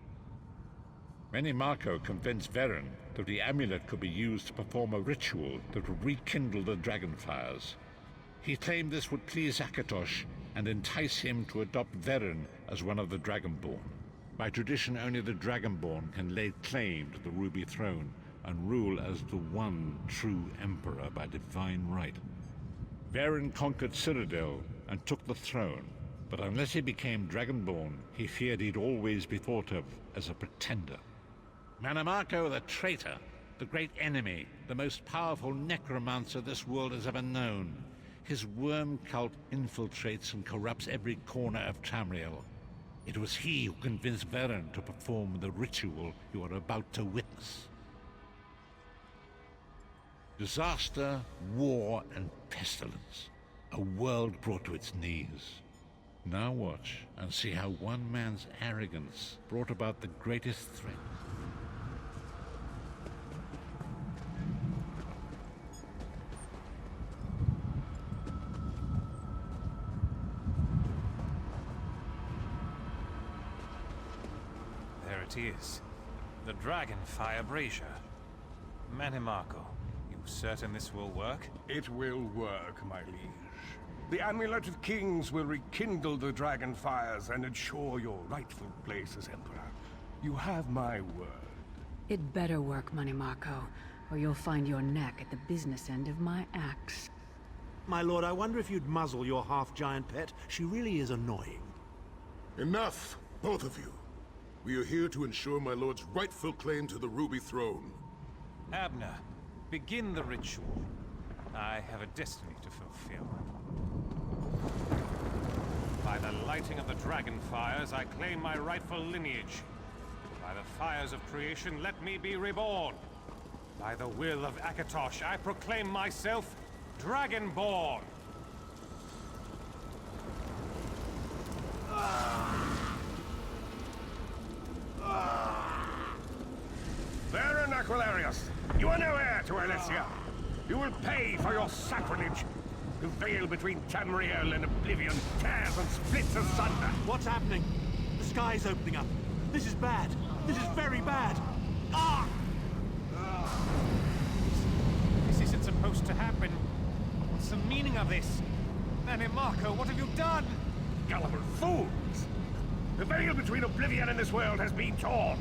Manamako convinced Veron that the amulet could be used to perform a ritual that would rekindle the dragon fires. He claimed this would please Akatosh and entice him to adopt Veron as one of the Dragonborn. By tradition, only the Dragonborn can lay claim to the Ruby Throne and rule as the one true Emperor by divine right. Veron conquered Cyrodiil and took the throne, but unless he became Dragonborn, he feared he'd always be thought of as a pretender. Manamako the traitor, the great enemy, the most powerful necromancer this world has ever known. His worm cult infiltrates and corrupts every corner of Tamriel. It was he who convinced Veron to perform the ritual you are about to witness. Disaster, war, and pestilence. A world brought to its knees. Now watch and see how one man's arrogance brought about the greatest threat. There it is. The Dragonfire Brazier. Manimarco, you certain this will work? It will work, my liege. The Amulet of Kings will rekindle the dragon fires and ensure your rightful place as Emperor. You have my word. It better work, Manimarco, or you'll find your neck at the business end of my axe. My lord, I wonder if you'd muzzle your half-giant pet. She really is annoying. Enough, both of you. We are here to ensure my lord's rightful claim to the Ruby Throne. Abner, begin the ritual. I have a destiny to fulfill. By the lighting of the dragon fires, I claim my rightful lineage. By the fires of creation, let me be reborn. By the will of Akatosh, I proclaim myself Dragonborn. Baron Aquilarius, you are no heir to Alessia. You will pay for your sacrilege. The veil between Tamriel and Oblivion tears and splits asunder. What's happening? The sky's opening up. This is bad. This is very bad. Ah! This isn't supposed to happen. What's the meaning of this? Manimarco, what have you done? Gullible fools! The veil between Oblivion and this world has been torn.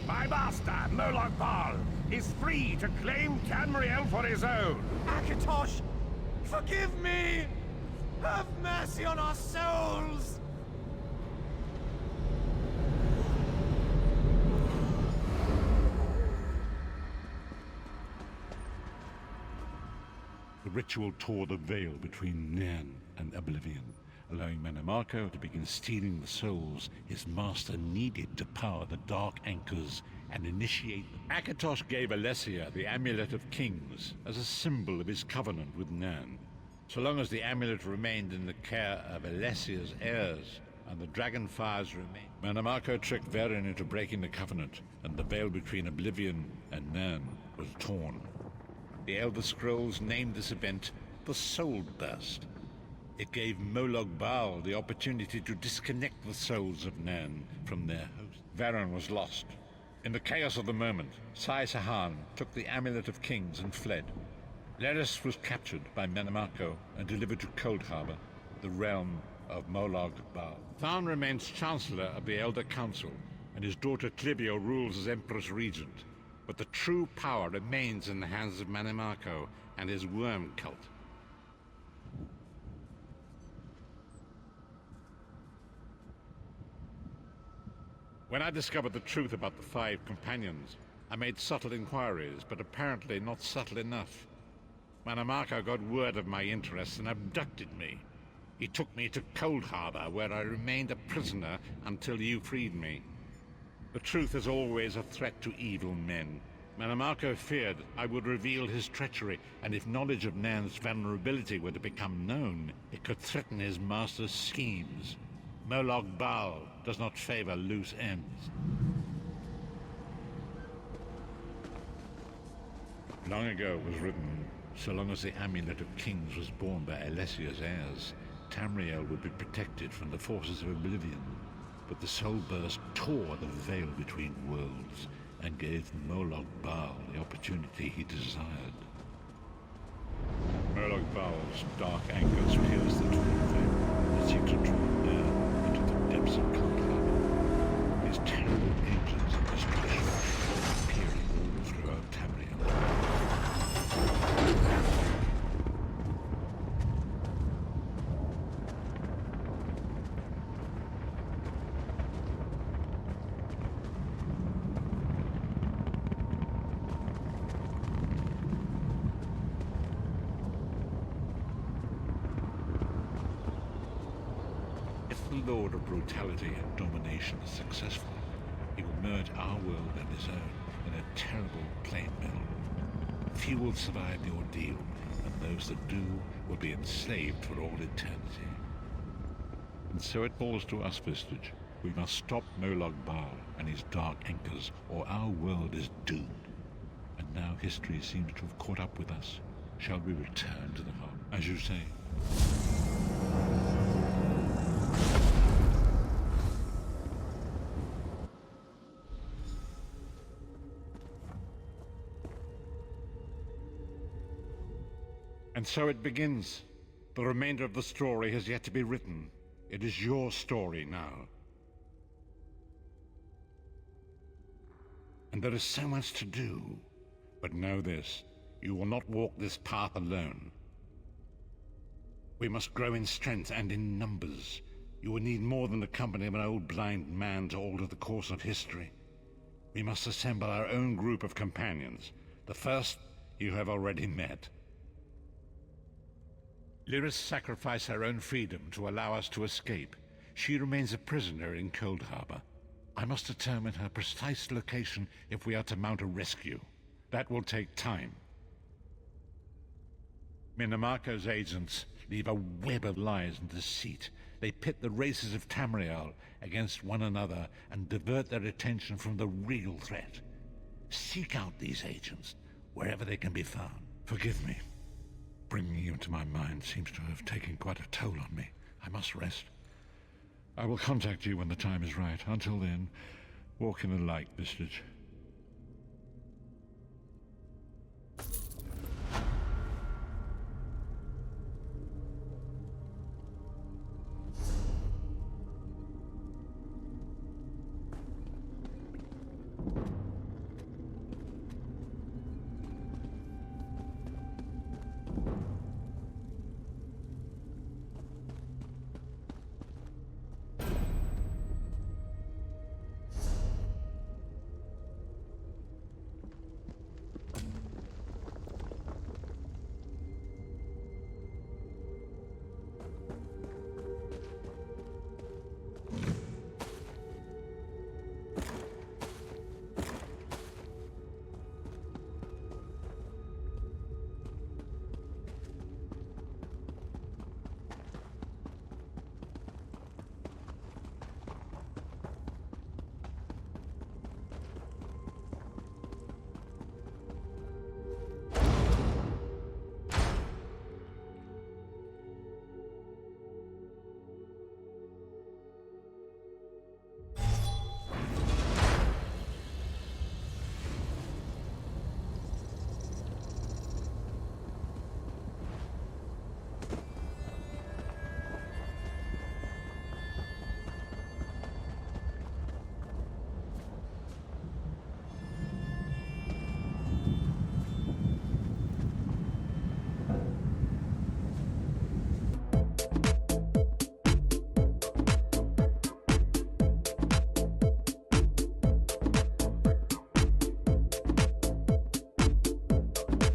My master, Moloch Baal, is free to claim Tamriel for his own. Akatosh, forgive me! Have mercy on our souls! The ritual tore the veil between Nan and Oblivion, allowing Manimarco to begin stealing the souls his master needed to power the Dark Anchors and initiate them. Akatosh gave Alessia the Amulet of Kings as a symbol of his covenant with Nan. So long as the amulet remained in the care of Alessia's heirs and the dragon fires remained, Manimarco tricked Varen into breaking the covenant, and the veil between Oblivion and Nan was torn. The Elder Scrolls named this event the Soul Burst. It gave Moloch Baal the opportunity to disconnect the souls of Nan from their host. Varen was lost. In the chaos of the moment, Sai Sahan took the Amulet of Kings and fled. Leris was captured by Manimarco and delivered to Cold Harbor, the realm of Moloch Baal. Tharn remains Chancellor of the Elder Council, and his daughter Clivio rules as Empress Regent. But the true power remains in the hands of Manimarco and his worm cult. When I discovered the truth about the 5 companions, I made subtle inquiries, but apparently not subtle enough. Manimarco got word of my interests and abducted me. He took me to Cold Harbor, where I remained a prisoner until you freed me. The truth is always a threat to evil men. Manimarco feared I would reveal his treachery, and if knowledge of Nan's vulnerability were to become known, it could threaten his master's schemes. Moloch Baal does not favor loose ends. Long ago it was written, so long as the Amulet of Kings was borne by Alessia's heirs, Tamriel would be protected from the forces of Oblivion. But the Soul Burst tore the veil between worlds and gave Moloch Baal the opportunity he desired. Moloch Baal's dark anchors pierced the torn veil and seemed to draw down into the depths of Cold Harbor. His terrible engines of destruction appearing all throughout Tamriel. Lord of brutality and domination is successful, he will merge our world and his own in a terrible plain mill. Few will survive the ordeal, and those that do will be enslaved for all eternity. And so it falls to us, Vestige. We must stop Moloch Baal and his dark anchors, or our world is doomed. And now history seems to have caught up with us. Shall we return to the harbor, as you say? And so it begins. The remainder of the story has yet to be written. It is your story now. And there is so much to do. But know this, you will not walk this path alone. We must grow in strength and in numbers. You will need more than the company of an old blind man to alter the course of history. We must assemble our own group of companions. The first you have already met. Lyris sacrificed her own freedom to allow us to escape. She remains a prisoner in Cold Harbor. I must determine her precise location if we are to mount a rescue. That will take time. Minamarco's agents leave a web of lies and deceit. They pit the races of Tamriel against one another and divert their attention from the real threat. Seek out these agents wherever they can be found. Forgive me. Bringing you into my mind seems to have taken quite a toll on me. I must rest. I will contact you when the time is right. Until then, walk in the light, Vistage.